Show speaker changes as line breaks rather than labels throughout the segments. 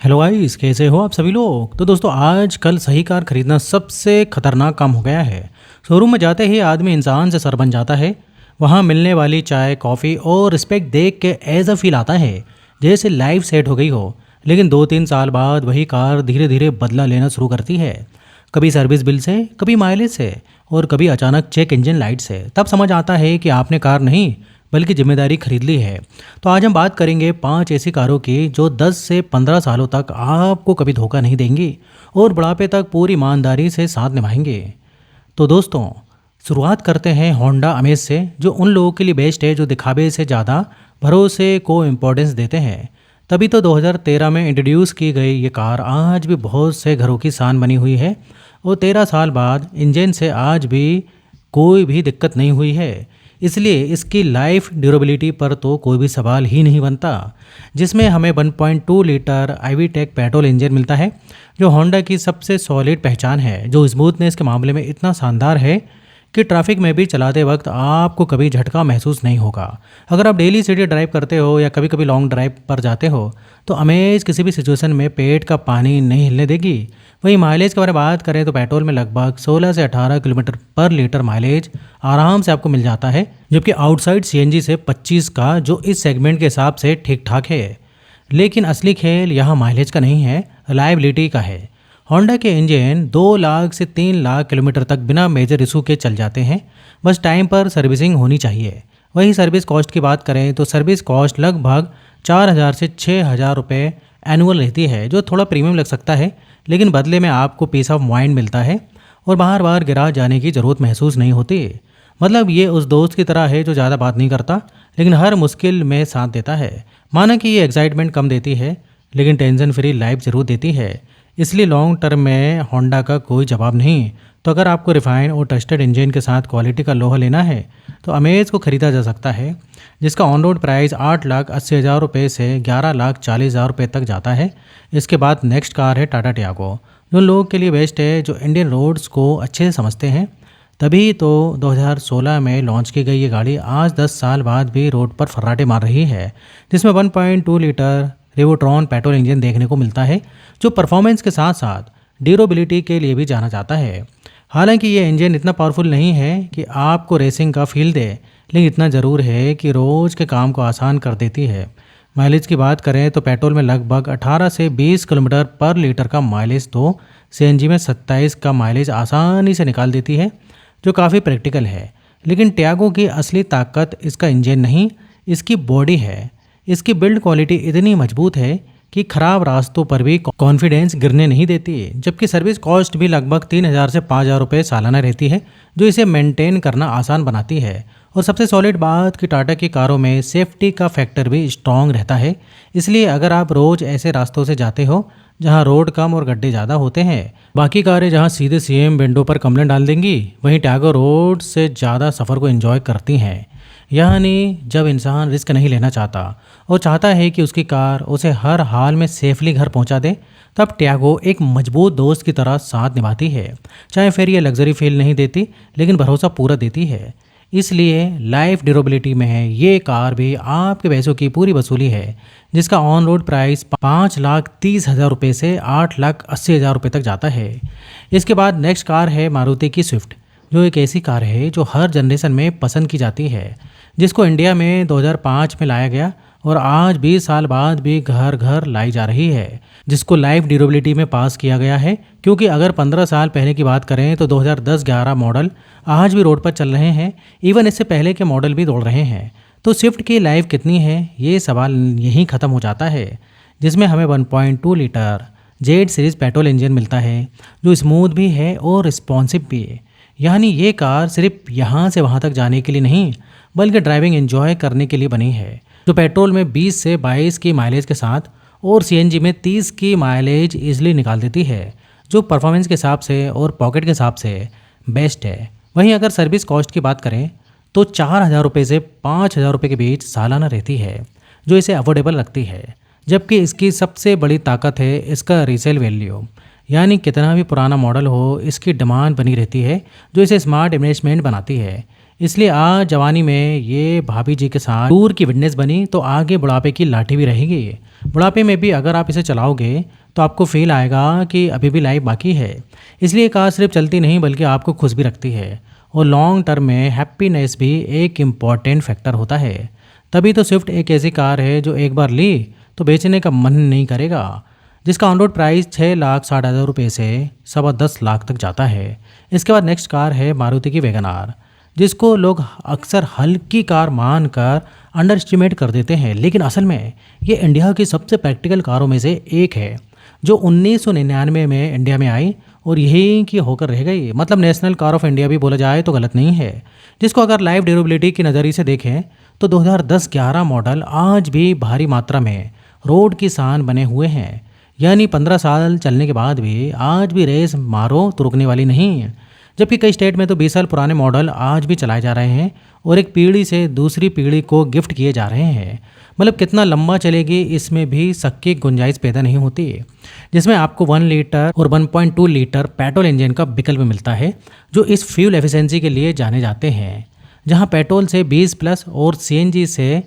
Hello guys, कैसे हो आप सभी लोग। तो दोस्तों, आजकल सही कार खरीदना सबसे खतरनाक काम हो गया है। शोरूम में जाते ही आदमी इंसान से सर बन जाता है। वहाँ मिलने वाली चाय, कॉफ़ी और रिस्पेक्ट देख के ऐसा फील आता है जैसे लाइफ सेट हो गई हो। लेकिन 2-3 साल बाद वही कार धीरे धीरे बदला लेना शुरू करती है। कभी सर्विस बिल से, कभी माइलेज से, और कभी अचानक चेक इंजन लाइट से। तब समझ आता है कि आपने कार नहीं बल्कि जिम्मेदारी खरीद ली है। तो आज हम बात करेंगे 5 ऐसी कारों की जो 10 से 15 सालों तक आपको कभी धोखा नहीं देंगी और बुढ़ापे तक पूरी ईमानदारी से साथ निभाएंगे। तो दोस्तों, शुरुआत करते हैं होंडा अमेज से, जो उन लोगों के लिए बेस्ट है जो दिखावे से ज़्यादा भरोसे को इम्पोर्टेंस देते हैं। तभी तो 2013 में इंट्रोड्यूस की गई ये कार आज भी बहुत से घरों की शान बनी हुई है। और 13 साल बाद इंजन से आज भी कोई भी दिक्कत नहीं हुई है। इसलिए इसकी लाइफ ड्यूरेबिलिटी पर तो कोई भी सवाल ही नहीं बनता। जिसमें हमें 1.2 litre IV tech petrol engine मिलता है, जो होंडा की सबसे सॉलिड पहचान है, जो स्मूथनेस के मामले में इतना शानदार है कि ट्रैफिक में भी चलाते वक्त आपको कभी झटका महसूस नहीं होगा। अगर आप डेली सिटी ड्राइव करते हो या कभी कभी लॉन्ग ड्राइव पर जाते हो तो अमेज किसी भी सिचुएशन में पेट का पानी नहीं हिलने देगी। वहीं माइलेज के बारे में बात करें तो पेट्रोल में लगभग 16 से 18 किलोमीटर पर लीटर माइलेज आराम से आपको मिल जाता है, जबकि आउटसाइड सीएनजी से 25 का, जो इस सेगमेंट के हिसाब से ठीक ठाक है। लेकिन असली खेल यहाँ माइलेज का नहीं है, रिलायबिलिटी का है। होंडा के इंजन 2 लाख से 3 लाख किलोमीटर तक बिना मेजर इशू के चल जाते हैं, बस टाइम पर सर्विसिंग होनी चाहिए। वहीं सर्विस कॉस्ट की बात करें तो सर्विस कॉस्ट लगभग 4,000 से 6,000 रुपये एनुअल रहती है, जो थोड़ा प्रीमियम लग सकता है, लेकिन बदले में आपको पीस ऑफ माइंड मिलता है और बार बार गिरा जाने की ज़रूरत महसूस नहीं होती। मतलब ये उस दोस्त की तरह है जो ज़्यादा बात नहीं करता लेकिन हर मुश्किल में साथ देता है। माना कि ये एक्साइटमेंट कम देती है लेकिन टेंशन फ्री लाइफ ज़रूर देती है। इसलिए लॉन्ग टर्म में होंडा का कोई जवाब नहीं। तो अगर आपको रिफाइन और ट्रस्टेड इंजन के साथ क्वालिटी का लोहा लेना है तो अमेज को ख़रीदा जा सकता है, जिसका ऑन रोड प्राइस 8,80,000 रुपये से 11,40,000 रुपये तक जाता है। इसके बाद नेक्स्ट कार है टाटा टियागो, जो लोगों के लिए बेस्ट है जो इंडियन रोड्स को अच्छे से समझते हैं। तभी तो 2016 में लॉन्च की गई ये गाड़ी आज 10 साल बाद भी रोड पर फर्राटे मार रही है, जिसमें 1.2 लीटर रेवोट्रॉन पेट्रोल इंजन देखने को मिलता है, जो परफॉर्मेंस के साथ साथ ड्यूरेबिलिटी के लिए भी जाना जाता है। हालांकि ये इंजन इतना पावरफुल नहीं है कि आपको रेसिंग का फील दे, लेकिन इतना ज़रूर है कि रोज़ के काम को आसान कर देती है। माइलेज की बात करें तो पेट्रोल में लगभग 18 से 20 किलोमीटर पर लीटर का माइलेज, तो सीएनजी में 27 का माइलेज आसानी से निकाल देती है, जो काफ़ी प्रैक्टिकल है। लेकिन टियागो की असली ताकत इसका इंजन नहीं, इसकी बॉडी है। इसकी बिल्ड क्वालिटी इतनी मजबूत है कि खराब रास्तों पर भी कॉन्फिडेंस गिरने नहीं देती, जबकि सर्विस कॉस्ट भी लगभग 3,000 से 5,000 रुपये सालाना रहती है, जो इसे मेंटेन करना आसान बनाती है। और सबसे सॉलिड बात कि टाटा की कारों में सेफ्टी का फैक्टर भी स्ट्रॉन्ग रहता है। इसलिए अगर आप रोज़ ऐसे रास्तों से जाते हो जहां रोड कम और गड्ढे ज़्यादा होते हैं, बाकी कारें जहां सीधे सीएम विंडो पर कंप्लेंट डाल देंगी, वहीं टियागो रोड से ज़्यादा सफ़र को एंजॉय करती हैं। यानी जब इंसान रिस्क नहीं लेना चाहता और चाहता है कि उसकी कार उसे हर हाल में सेफली घर पहुंचा दे, तब टियागो एक मजबूत दोस्त की तरह साथ निभाती है। चाहे फिर ये लग्जरी फील नहीं देती लेकिन भरोसा पूरा देती है। इसलिए लाइफ ड्यूरेबिलिटी में है ये कार भी आपके पैसों की पूरी वसूली है, जिसका ऑन रोड प्राइस 5,30,000 रुपये से 8,80,000 रुपये तक जाता है। इसके बाद नेक्स्ट कार है मारुति की स्विफ्ट, जो एक ऐसी कार है जो हर जनरेशन में पसंद की जाती है, जिसको इंडिया में 2005 में लाया गया और आज 20 साल बाद भी घर घर लाई जा रही है, जिसको लाइफ ड्यूरेबिलिटी में पास किया गया है। क्योंकि अगर 15 साल पहले की बात करें तो 2010-11 मॉडल आज भी रोड पर चल रहे हैं, इवन इससे पहले के मॉडल भी दौड़ रहे हैं। तो स्विफ्ट की लाइफ कितनी है, ये सवाल यहीं ख़त्म हो जाता है, जिसमें हमें 1.2 litre Z series petrol engine मिलता है, जो स्मूथ भी है और रिस्पॉन्सिव भी है। यानी ये कार सिर्फ यहाँ से वहाँ तक जाने के लिए नहीं बल्कि ड्राइविंग एंजॉय करने के लिए बनी है, जो पेट्रोल में 20 से 22 की माइलेज के साथ और सीएनजी में 30 की माइलेज इजीली निकाल देती है, जो परफॉर्मेंस के हिसाब से और पॉकेट के हिसाब से बेस्ट है। वहीं अगर सर्विस कॉस्ट की बात करें तो 4,000 रुपये से 5,000 रुपये के बीच सालाना रहती है, जो इसे अफोर्डेबल रखती है। जबकि इसकी सबसे बड़ी ताकत है इसका रीसेल वैल्यू, यानी कितना भी पुराना मॉडल हो इसकी डिमांड बनी रहती है, जो इसे स्मार्ट इन्वेस्टमेंट बनाती है। इसलिए आज जवानी में ये भाभी जी के साथ टूर की विटनेस बनी तो आगे बुढ़ापे की लाठी भी रहेगी। बुढ़ापे में भी अगर आप इसे चलाओगे तो आपको फील आएगा कि अभी भी लाइफ बाकी है। इसलिए कार सिर्फ चलती नहीं बल्कि आपको खुश भी रखती है और लॉन्ग टर्म में हैप्पीनेस भी एक इम्पॉर्टेंट फैक्टर होता है। तभी तो स्विफ्ट एक ऐसी कार है जो एक बार ली तो बेचने का मन नहीं करेगा, जिसका ऑन रोड प्राइस 6,60,000 रुपये से 10.25 लाख तक जाता है। इसके बाद नेक्स्ट कार है मारुति की वैगन आर, जिसको लोग अक्सर हल्की कार मानकर अंडर एस्टिमेट कर देते हैं, लेकिन असल में ये इंडिया की सबसे प्रैक्टिकल कारों में से एक है जो 1999 में इंडिया में आई और यहीं की होकर रह गई। मतलब नेशनल कार ऑफ इंडिया भी बोला जाए तो गलत नहीं है। जिसको अगर लाइफ ड्यूरेबिलिटी की नज़रिए से देखें तो 2010-11 मॉडल आज भी भारी मात्रा में रोड की शान बने हुए हैं, यानी 15 साल चलने के बाद भी आज भी रेस मारो तो रुकने वाली नहीं है। जबकि कई स्टेट में तो 20 साल पुराने मॉडल आज भी चलाए जा रहे हैं और एक पीढ़ी से दूसरी पीढ़ी को गिफ्ट किए जा रहे हैं। मतलब कितना लंबा चलेगी इसमें भी शक की गुंजाइश पैदा नहीं होती, जिसमें आपको 1 लीटर और 1.2 लीटर पेट्रोल इंजन का विकल्प मिलता है जो इस फ्यूल एफिशिएंसी के लिए जाने जाते हैं, जहां पेट्रोल से 20 प्लस और सीएनजी से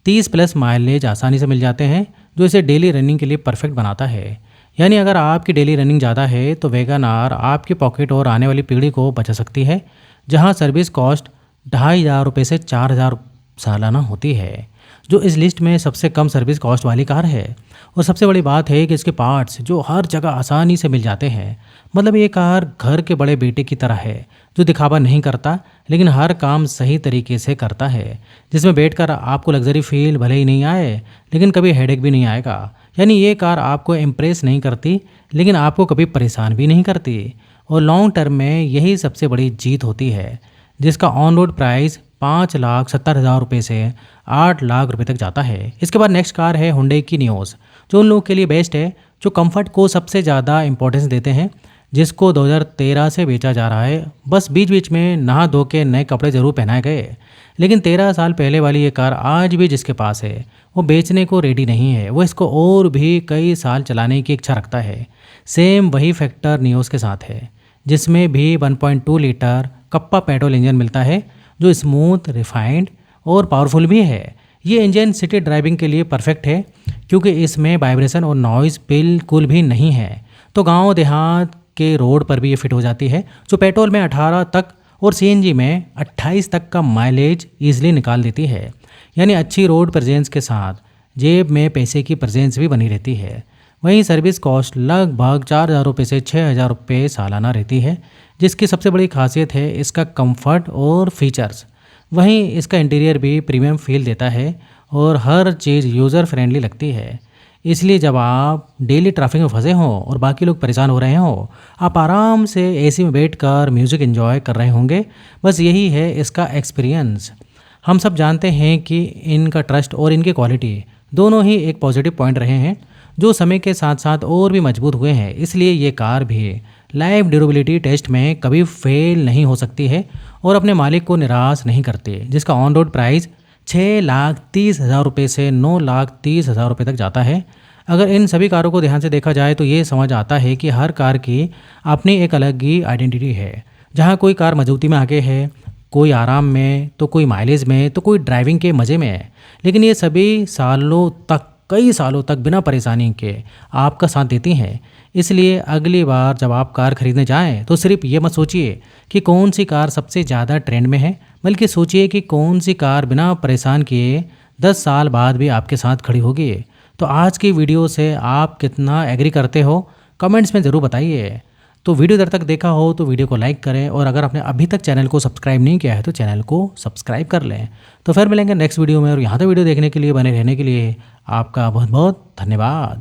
30 प्लस माइलेज आसानी से मिल जाते हैं, जो इसे डेली रनिंग के लिए परफेक्ट बनाता है। यानी अगर आपकी डेली रनिंग ज़्यादा है तो वैगन आर आपकी पॉकेट और आने वाली पीढ़ी को बचा सकती है, जहां सर्विस कॉस्ट 2,500 रुपये से 4,000 सालाना होती है, जो इस लिस्ट में सबसे कम सर्विस कॉस्ट वाली कार है। और सबसे बड़ी बात है कि इसके पार्ट्स जो हर जगह आसानी से मिल जाते हैं। मतलब ये कार घर के बड़े बेटे की तरह है जो दिखावा नहीं करता लेकिन हर काम सही तरीके से करता है, जिसमें बैठकर आपको लग्जरी फील भले ही नहीं आए लेकिन कभी हेडेक भी नहीं आएगा। यानी ये कार आपको इम्प्रेस नहीं करती लेकिन आपको कभी परेशान भी नहीं करती। और लॉन्ग टर्म में यही सबसे बड़ी जीत होती है, जिसका ऑन रोड प्राइस 5,70,000 रुपये से 8 लाख रुपये तक जाता है। इसके बाद नेक्स्ट कार है हुंडई की नियोस, जो उन लोगों के लिए बेस्ट है जो कंफर्ट को सबसे ज़्यादा इंपॉर्टेंस देते हैं, जिसको 2013 से बेचा जा रहा है। बस बीच बीच में नहा धो के नए कपड़े जरूर पहनाए गए, लेकिन 13 साल पहले वाली ये कार आज भी जिसके पास है वो बेचने को रेडी नहीं है। वो इसको और भी कई साल चलाने की इच्छा रखता है। सेम वही फैक्टर नियोस के साथ है, जिसमें भी 1.2 लीटर कप्पा पेट्रोल इंजन मिलता है जो स्मूथ, रिफाइंड और पावरफुल भी है। ये इंजन सिटी ड्राइविंग के लिए परफेक्ट है क्योंकि इसमें वाइब्रेशन और नॉइज़ बिल्कुल भी नहीं है। तो गांव देहात के रोड पर भी ये फिट हो जाती है, जो पेट्रोल में 18 तक और सीएनजी में 28 तक का माइलेज ईजिली निकाल देती है। यानी अच्छी रोड प्रेजेंस के साथ जेब में पैसे की प्रेजेंस भी बनी रहती है। वहीं सर्विस कॉस्ट लगभग 4,000 रुपये से 6,000 रुपये सालाना रहती है, जिसकी सबसे बड़ी खासियत है इसका कंफर्ट और फीचर्स। वहीं इसका इंटीरियर भी प्रीमियम फील देता है और हर चीज़ यूज़र फ्रेंडली लगती है। इसलिए जब आप डेली ट्रैफिक में फंसे हों और बाकी लोग परेशान हो रहे हों, आप आराम से एसी में बैठकर म्यूज़िक एंजॉय कर रहे होंगे। बस यही है इसका एक्सपीरियंस। हम सब जानते हैं कि इनका ट्रस्ट और इनकी क्वालिटी दोनों ही एक पॉजिटिव पॉइंट रहे हैं, जो समय के साथ साथ और भी मजबूत हुए हैं। इसलिए ये कार भी लाइफ ड्यूरेबिलिटी टेस्ट में कभी फेल नहीं हो सकती है और अपने मालिक को निराश नहीं करती, जिसका ऑन रोड प्राइस 6,30,000 रुपये से 9,30,000 रुपये तक जाता है। अगर इन सभी कारों को ध्यान से देखा जाए तो ये समझ आता है कि हर कार की अपनी एक अलग ही आइडेंटिटी है, जहाँ कोई कार मजबूती में आगे है, कोई आराम में, तो कोई माइलेज में, तो कोई ड्राइविंग के मज़े में है। लेकिन ये सभी सालों तक, कई सालों तक बिना परेशानी के आपका साथ देती हैं। इसलिए अगली बार जब आप कार खरीदने जाएं तो सिर्फ ये मत सोचिए कि कौन सी कार सबसे ज़्यादा ट्रेंड में है, बल्कि सोचिए कि कौन सी कार बिना परेशान किए 10 साल बाद भी आपके साथ खड़ी होगी। तो आज की वीडियो से आप कितना एग्री करते हो कमेंट्स में ज़रूर बताइए। तो वीडियो इधर तक देखा हो तो वीडियो को लाइक करें और अगर आपने अभी तक चैनल को सब्सक्राइब नहीं किया है तो चैनल को सब्सक्राइब कर लें। तो फिर मिलेंगे नेक्स्ट वीडियो में, और यहाँ तक वीडियो देखने के लिए, बने रहने के लिए आपका बहुत बहुत धन्यवाद।